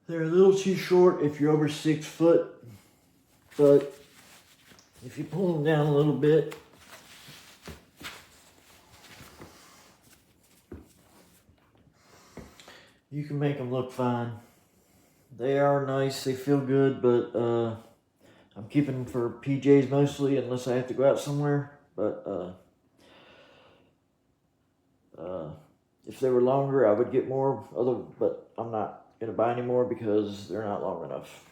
They're a little too short if you're over 6 foot, but if you pull them down a little bit, you can make them look fine. They are nice, they feel good, but I'm keeping them for PJs mostly unless I have to go out somewhere. But if they were longer, I would get more, but I'm not going to buy any more because they're not long enough.